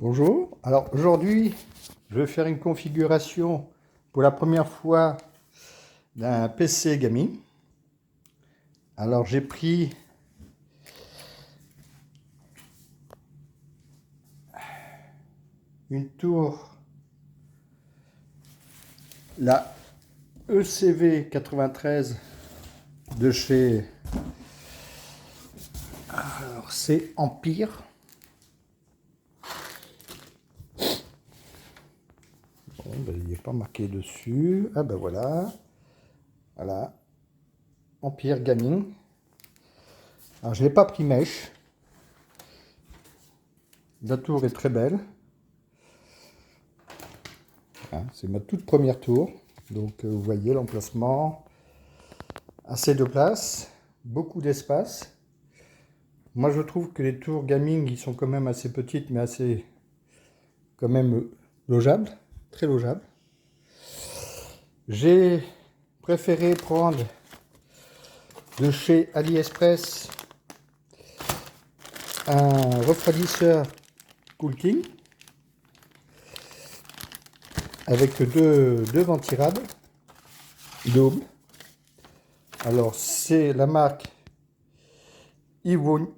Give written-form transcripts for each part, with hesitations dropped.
Bonjour, alors aujourd'hui je vais faire une configuration pour la première fois d'un PC gaming. Alors j'ai pris une tour, la ECV 93 de chez, alors c'est Empire. Bon, ben, il n'est pas marqué dessus. Ah ben voilà, voilà, Empire Gaming. Alors je n'ai pas pris mèche. La tour est très belle. Hein, c'est ma toute première tour. Donc vous voyez l'emplacement. Assez de place, beaucoup d'espace. Moi je trouve que les tours gaming ils sont quand même assez petites mais assez quand même logeables, très logeables. J'ai préféré prendre de chez AliExpress un refroidisseur CoolKing avec deux ventirables doubles. Alors c'est la marque Yvongu.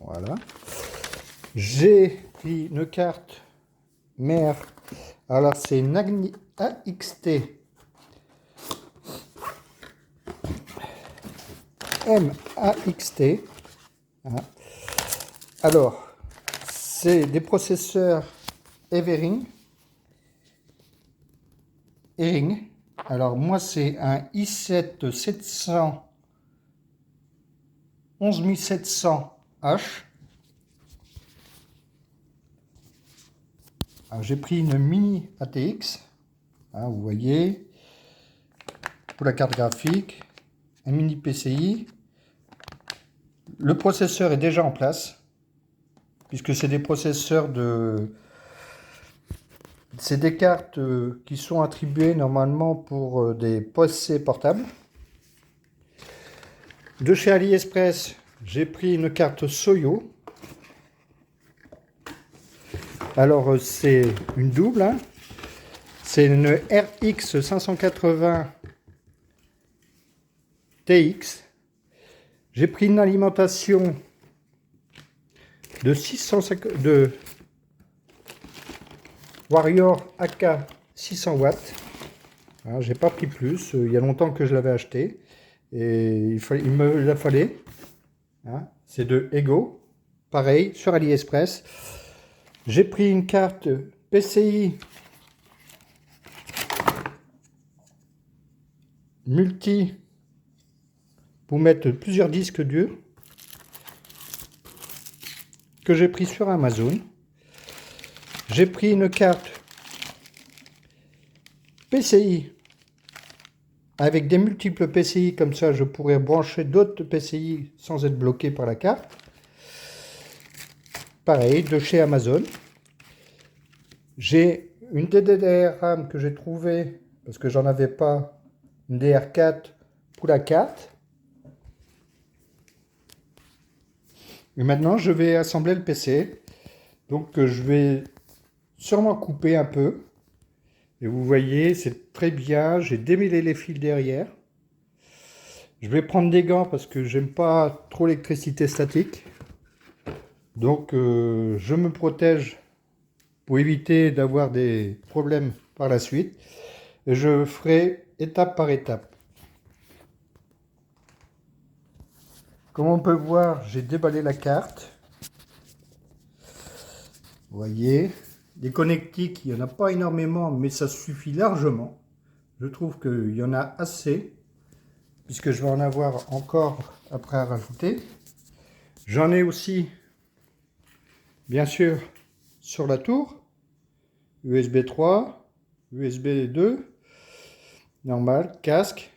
Voilà. J'ai pris une carte mère. Alors c'est une AXT MAXT. Hein. Alors c'est des processeurs Evering. Alors moi c'est un i7 700 11700H. J'ai pris une mini ATX, hein, vous voyez, pour la carte graphique, un mini PCI. Le processeur est déjà en place, puisque c'est des processeurs de... C'est des cartes qui sont attribuées normalement pour des PC portables. De chez AliExpress, j'ai pris une carte Soyo. Alors c'est une double, hein. C'est une RX 580 TX. J'ai pris une alimentation de 650 de Warrior AK 600 watts. Alors, j'ai pas pris plus, il y a longtemps que je l'avais acheté et il me la fallait. Hein. C'est de Ego, pareil sur AliExpress. J'ai pris une carte PCI multi pour mettre plusieurs disques durs que j'ai pris sur Amazon. J'ai pris une carte PCI avec des multiples PCI, comme ça je pourrais brancher d'autres PCI sans être bloqué par la carte. Pareil, de chez Amazon. J'ai une DDR-RAM que j'ai trouvée, parce que j'en avais pas, une DR4 pour la carte. Et maintenant je vais assembler le PC. Donc je vais sûrement couper un peu. Et vous voyez, c'est très bien. J'ai démêlé les fils derrière. Je vais prendre des gants parce que j'aime pas trop l'électricité statique. Donc je me protège pour éviter d'avoir des problèmes par la suite. Et je ferai étape par étape. Comme on peut voir, j'ai déballé la carte. Vous voyez, des connectiques, il n'y en a pas énormément, mais ça suffit largement. Je trouve qu'il y en a assez, puisque je vais en avoir encore après à rajouter. J'en ai aussi, bien sûr, sur la tour, USB 3, USB 2, normal, casque.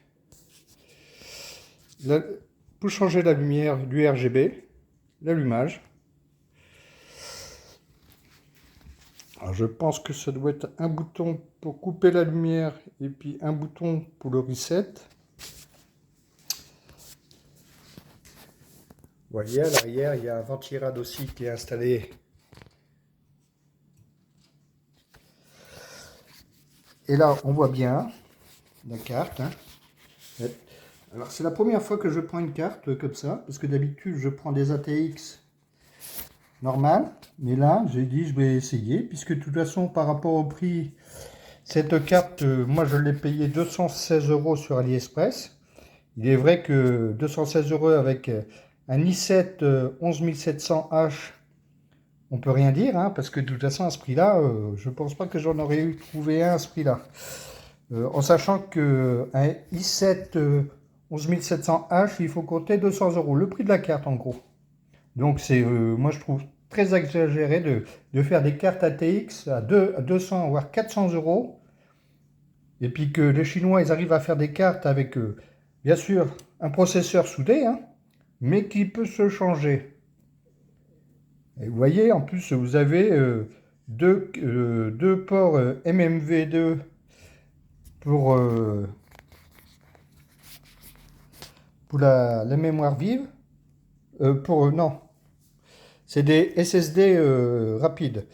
Pour changer la lumière du RGB, l'allumage. Alors je pense que ça doit être un bouton pour couper la lumière et puis un bouton pour le reset. Vous voyez, à l'arrière, il y a un ventirad aussi qui est installé Et là, on voit bien la carte. Hein. Alors, c'est la première fois que je prends une carte comme ça, parce que d'habitude, je prends des ATX normales. Mais là, j'ai dit, je vais essayer, puisque de toute façon, par rapport au prix, cette carte, moi, je l'ai payée 216 € sur AliExpress. Il est vrai que 216 € avec un i7 11700H, on peut rien dire, hein, parce que de toute façon, à ce prix-là, je pense pas que j'en aurais eu trouvé un à ce prix-là. En sachant qu'un i7 11700H, il faut compter 200 €, le prix de la carte en gros. Donc c'est, moi je trouve très exagéré de faire des cartes ATX à 200 voire 400 €, et puis que les Chinois ils arrivent à faire des cartes avec, bien sûr, un processeur soudé, hein, mais qui peut se changer. Et vous voyez, en plus vous avez deux ports MMV2 pour la mémoire vive, non, c'est des SSD rapides.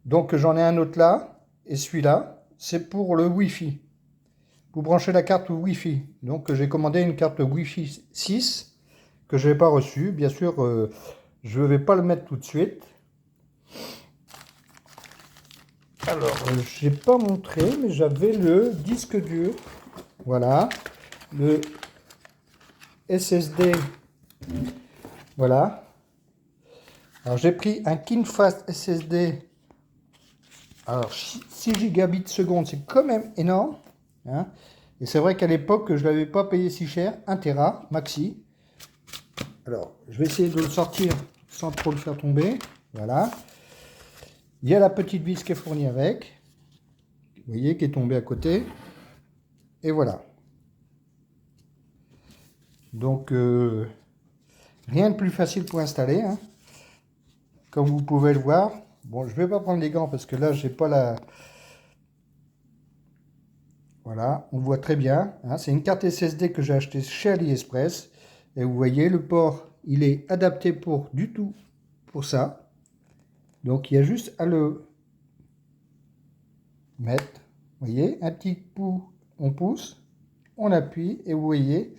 Donc j'en ai un autre là, et celui-là, c'est pour le Wi-Fi. Vous branchez la carte Wi-Fi. Donc j'ai commandé une carte Wi-Fi 6 que je n'ai pas reçue. Bien sûr, je ne vais pas le mettre tout de suite. Alors, je n'ai pas montré, mais j'avais le disque dur. Voilà, le SSD. Voilà. Alors j'ai pris un KinFast SSD. Alors 6 gigabits seconde, c'est quand même énorme. Hein. Et c'est vrai qu'à l'époque, je ne l'avais pas payé si cher. 1 Tera maxi. Alors, je vais essayer de le sortir sans trop le faire tomber. Voilà. Il y a la petite vis qui est fournie avec. Vous voyez, qui est tombée à côté. Et voilà. Donc, rien de plus facile pour installer. Hein. Comme vous pouvez le voir. Bon, je ne vais pas prendre les gants parce que là, j'ai pas la... Voilà, on voit très bien. Hein. C'est une carte SSD que j'ai achetée chez AliExpress. Et vous voyez, le port, il est adapté pour ça. Donc, il y a juste à le mettre. Vous voyez, un petit coup, on pousse, on appuie et vous voyez,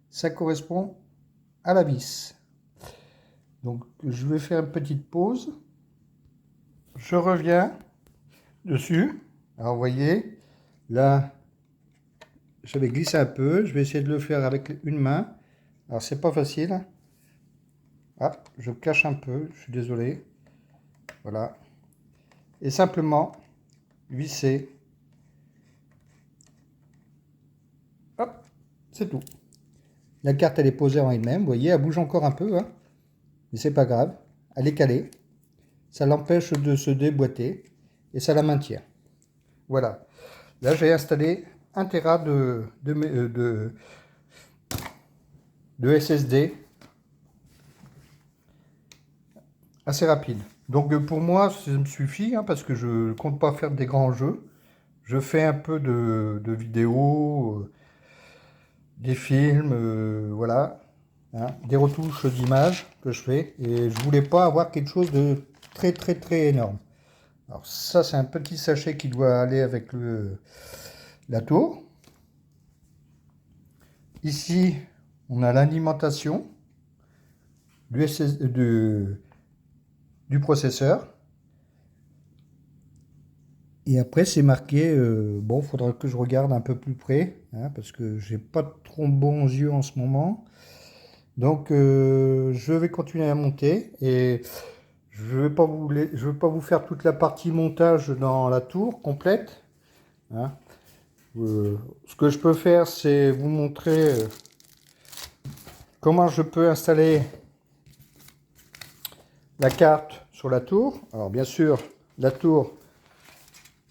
ça correspond à la vis. Donc, je vais faire une petite pause. Je reviens dessus. Alors, vous voyez, là, j'avais glissé un peu. Je vais essayer de le faire avec une main. Alors, c'est pas facile. Ah, je cache un peu, je suis désolé. Voilà. Et simplement, visser. Hop, c'est tout. La carte, elle est posée en elle-même. Vous voyez, elle bouge encore un peu. Hein, mais c'est pas grave. Elle est calée. Ça l'empêche de se déboîter. Et ça la maintient. Voilà. Là, j'ai installé 1 Tera de SSD. Assez rapide. Donc pour moi, ça me suffit, hein, parce que je ne compte pas faire des grands jeux. Je fais un peu de vidéos, des films, voilà, hein, des retouches d'images que je fais. Et je voulais pas avoir quelque chose de très énorme. Alors ça, c'est un petit sachet qui doit aller avec la tour. Ici, on a l'alimentation du processeur. Et après, c'est marqué, bon, il faudra que je regarde un peu plus près, hein, parce que j'ai pas trop bons yeux en ce moment. Donc, je vais continuer à monter et je vais pas vous faire toute la partie montage dans la tour complète. Hein. Ce que je peux faire, c'est vous montrer comment je peux installer la carte sur la tour. Alors, bien sûr, la tour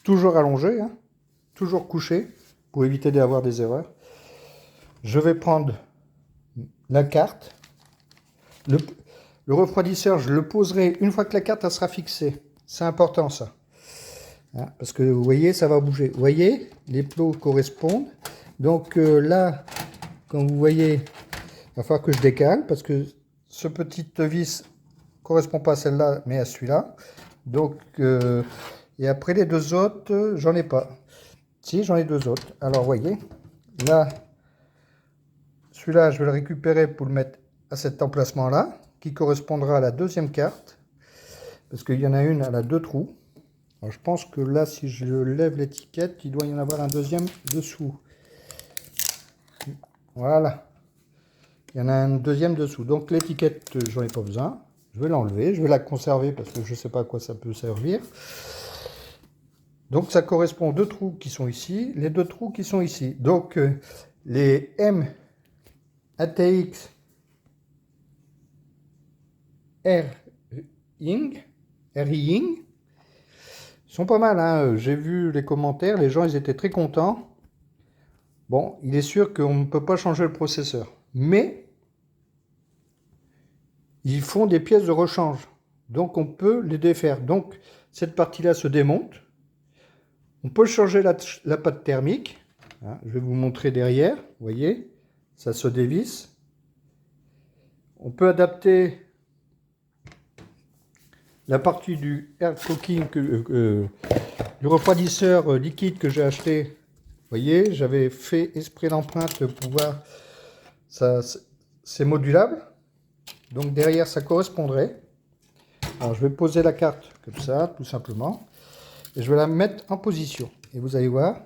toujours allongée, hein, toujours couchée, pour éviter d'avoir des erreurs. Je vais prendre la carte. Le refroidisseur, je le poserai une fois que la carte elle sera fixée. C'est important ça. Hein, parce que vous voyez, ça va bouger. Vous voyez, les plots correspondent. Donc là, comme vous voyez, il va falloir que je décale parce que ce petit vis correspond pas à celle-là, mais à celui-là. Donc, et après les deux autres, j'en ai pas. Si, j'en ai deux autres. Alors, voyez, là, celui-là, je vais le récupérer pour le mettre à cet emplacement-là, qui correspondra à la deuxième carte, parce qu'il y en a une, elle a deux trous. Alors, je pense que là, si je lève l'étiquette, il doit y en avoir un deuxième dessous. Voilà. Il y en a un deuxième dessous. Donc, l'étiquette, j'en ai pas besoin. Je vais l'enlever. Je vais la conserver parce que je ne sais pas à quoi ça peut servir. Donc, ça correspond aux deux trous qui sont ici, les deux trous qui sont ici. Donc, les M ATX R-Ying sont pas mal. Hein. J'ai vu les commentaires, les gens ils étaient très contents. Bon, il est sûr qu'on ne peut pas changer le processeur. Mais, ils font des pièces de rechange. Donc, on peut les défaire. Donc, cette partie-là se démonte. On peut changer la pâte thermique. Hein, je vais vous montrer derrière. Vous voyez, ça se dévisse. On peut adapter la partie du air cooking, du refroidisseur liquide que j'ai acheté. Vous voyez, j'avais fait esprit d'empreinte pour voir. C'est modulable. Donc derrière, ça correspondrait. Alors, je vais poser la carte comme ça, tout simplement. Et je vais la mettre en position. Et vous allez voir.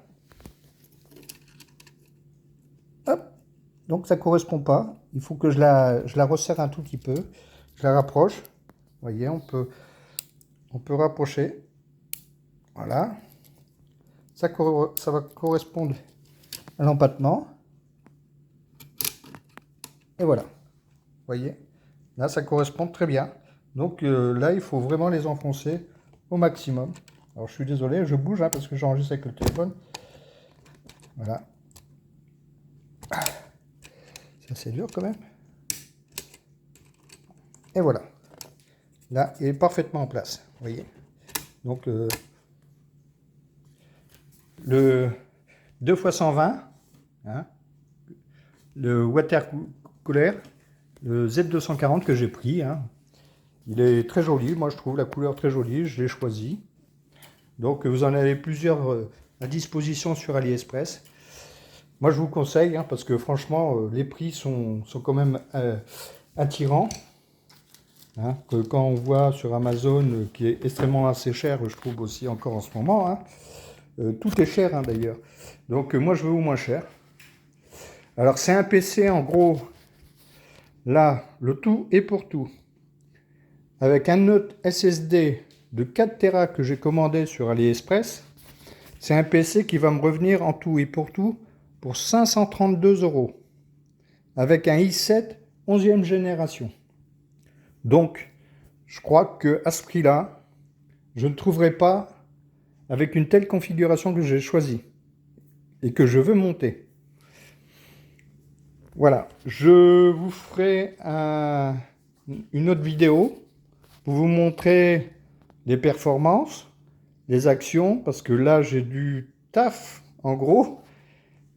Hop. Donc, ça ne correspond pas. Il faut que je la resserre un tout petit peu. Je la rapproche. Vous voyez, on peut rapprocher. Voilà. Ça va correspondre à l'empattement. Et voilà. Vous voyez. Là, ça correspond très bien. Donc là, il faut vraiment les enfoncer au maximum. Alors, je suis désolé, je bouge hein, parce que j'enregistre avec le téléphone. Voilà. C'est assez dur quand même. Et voilà. Là, il est parfaitement en place. Vous voyez. Donc, le 2x120, hein, le water cooler, le Z240 que j'ai pris. Hein. Il est très joli, moi je trouve la couleur très jolie, je l'ai choisi. Donc vous en avez plusieurs à disposition sur AliExpress. Moi je vous conseille, hein, parce que franchement les prix sont quand même attirants. Hein, que quand on voit sur Amazon, qui est extrêmement assez cher, je trouve aussi encore en ce moment. Hein, tout est cher hein, d'ailleurs. Donc moi je veux au moins cher. Alors c'est un PC en gros, là, le tout est pour tout. Avec un autre SSD de 4 Tera que j'ai commandé sur AliExpress, c'est un PC qui va me revenir en tout et pour tout pour 532 €. Avec un i7 11e génération. Donc, je crois qu'à ce prix-là, je ne trouverai pas avec une telle configuration que j'ai choisie et que je veux monter. Voilà, je vous ferai une autre vidéo pour vous montrer les performances, les actions, parce que là j'ai du taf, en gros.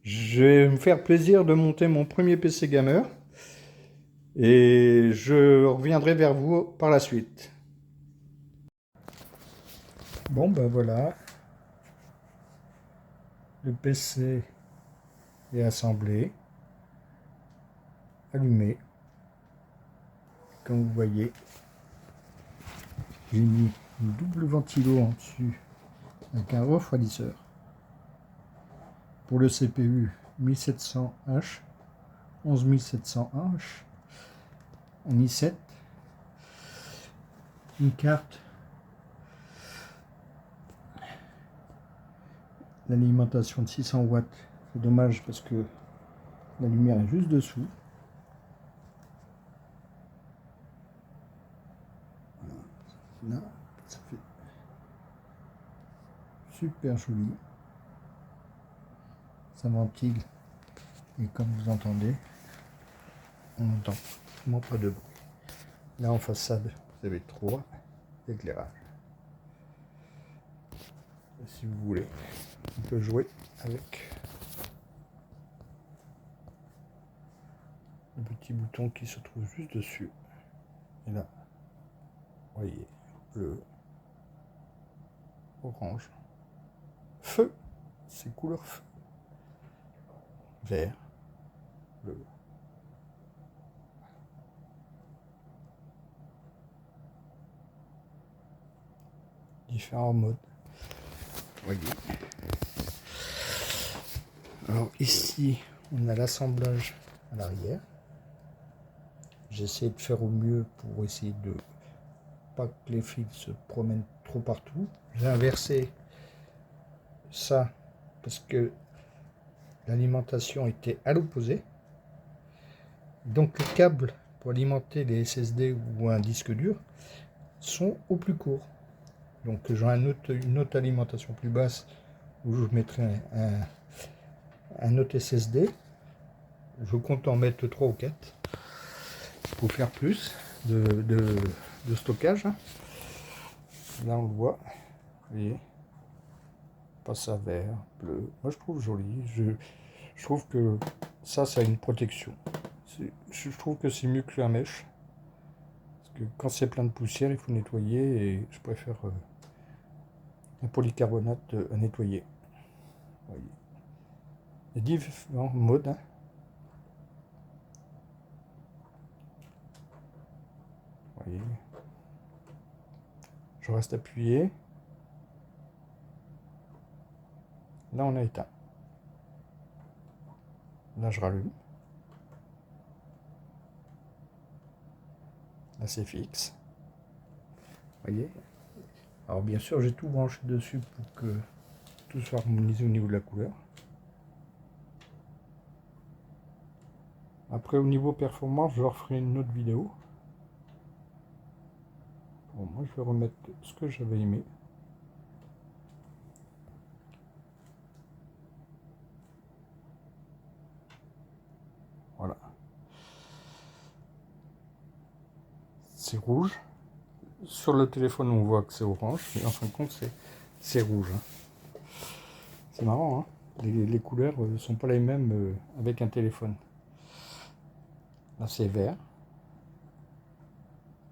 Je vais me faire plaisir de monter mon premier PC gamer et je reviendrai vers vous par la suite. Bon ben voilà, le PC est assemblé, allumé. Comme vous voyez, j'ai mis une double ventilo en dessus avec un refroidisseur. Pour le CPU 1700H, 11700H, un i7, une carte, l'alimentation de 600 watts. C'est dommage parce que la lumière est juste dessous. Voilà. Là, ça fait super joli. Ça ventile et comme vous entendez, on n'entend vraiment pas de bruit. Là en façade, vous avez 3 éclairages. Si vous voulez, on peut jouer avec le petit bouton qui se trouve juste dessus. Et là, vous voyez, bleu, orange, feu. c'est couleur vert, bleu. Différents modes. Voyez. Alors ici, on a l'assemblage à l'arrière. J'essaie de faire au mieux pour essayer de pas que les fils se promènent trop partout. J'ai inversé ça parce que l'alimentation était à l'opposé. Donc les câbles pour alimenter les SSD ou un disque dur sont au plus court. Donc j'aurai une autre alimentation plus basse où je mettrai un autre SSD. Je compte en mettre 3 ou 4 pour faire plus de stockage. Là on le voit, vous voyez, passe à vert, bleu. Moi je trouve joli. Je trouve que ça a une protection. Je trouve que c'est mieux que la mèche. Parce que quand c'est plein de poussière, il faut nettoyer et je préfère un polycarbonate à nettoyer. Voyez. Il y a différents modes. Hein. Voyez. Je reste appuyé. Là, on a éteint. Là, je rallume. Là, c'est fixe. Voyez. Alors, bien sûr, j'ai tout branché dessus pour que tout soit harmonisé au niveau de la couleur. Après, au niveau performance, je referai une autre vidéo. Bon, moi, je vais remettre ce que j'avais aimé. Voilà. C'est rouge. Sur le téléphone, on voit que c'est orange, mais en fin de compte, c'est rouge. Hein. C'est marrant, hein, les couleurs ne sont pas les mêmes avec un téléphone. Là, c'est vert,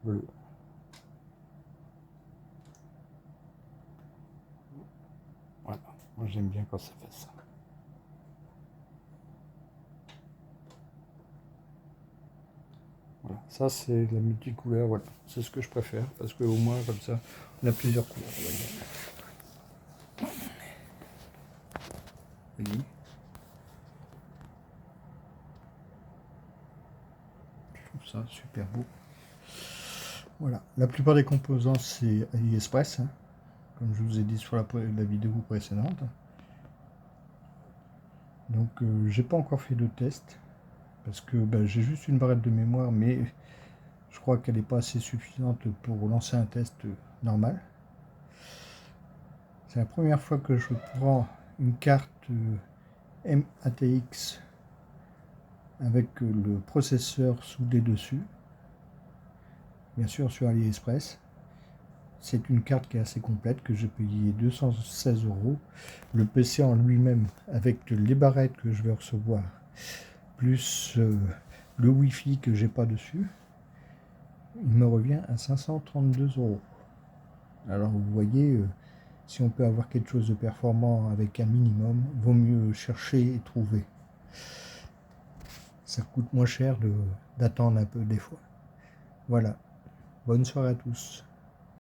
bleu. Voilà, moi j'aime bien quand ça fait ça. Voilà, ça c'est la multicouleur, voilà, c'est ce que je préfère, parce qu'au moins comme ça, on a plusieurs couleurs. Voyez. Je trouve ça super beau. Voilà, la plupart des composants c'est AliExpress, hein, comme je vous ai dit sur la vidéo précédente. Donc j'ai pas encore fait de test, parce que j'ai juste une barrette de mémoire, mais je crois qu'elle n'est pas assez suffisante pour lancer un test normal. C'est la première fois que je prends une carte MATX avec le processeur soudé dessus, bien sûr sur AliExpress. C'est une carte qui est assez complète, que j'ai payé 216 €. Le PC en lui-même, avec les barrettes que je vais recevoir, plus le Wi-Fi que j'ai pas dessus, il me revient à 532 €. Alors vous voyez, si on peut avoir quelque chose de performant avec un minimum, vaut mieux chercher et trouver. Ça coûte moins cher d'attendre un peu des fois. Voilà. Bonne soirée à tous.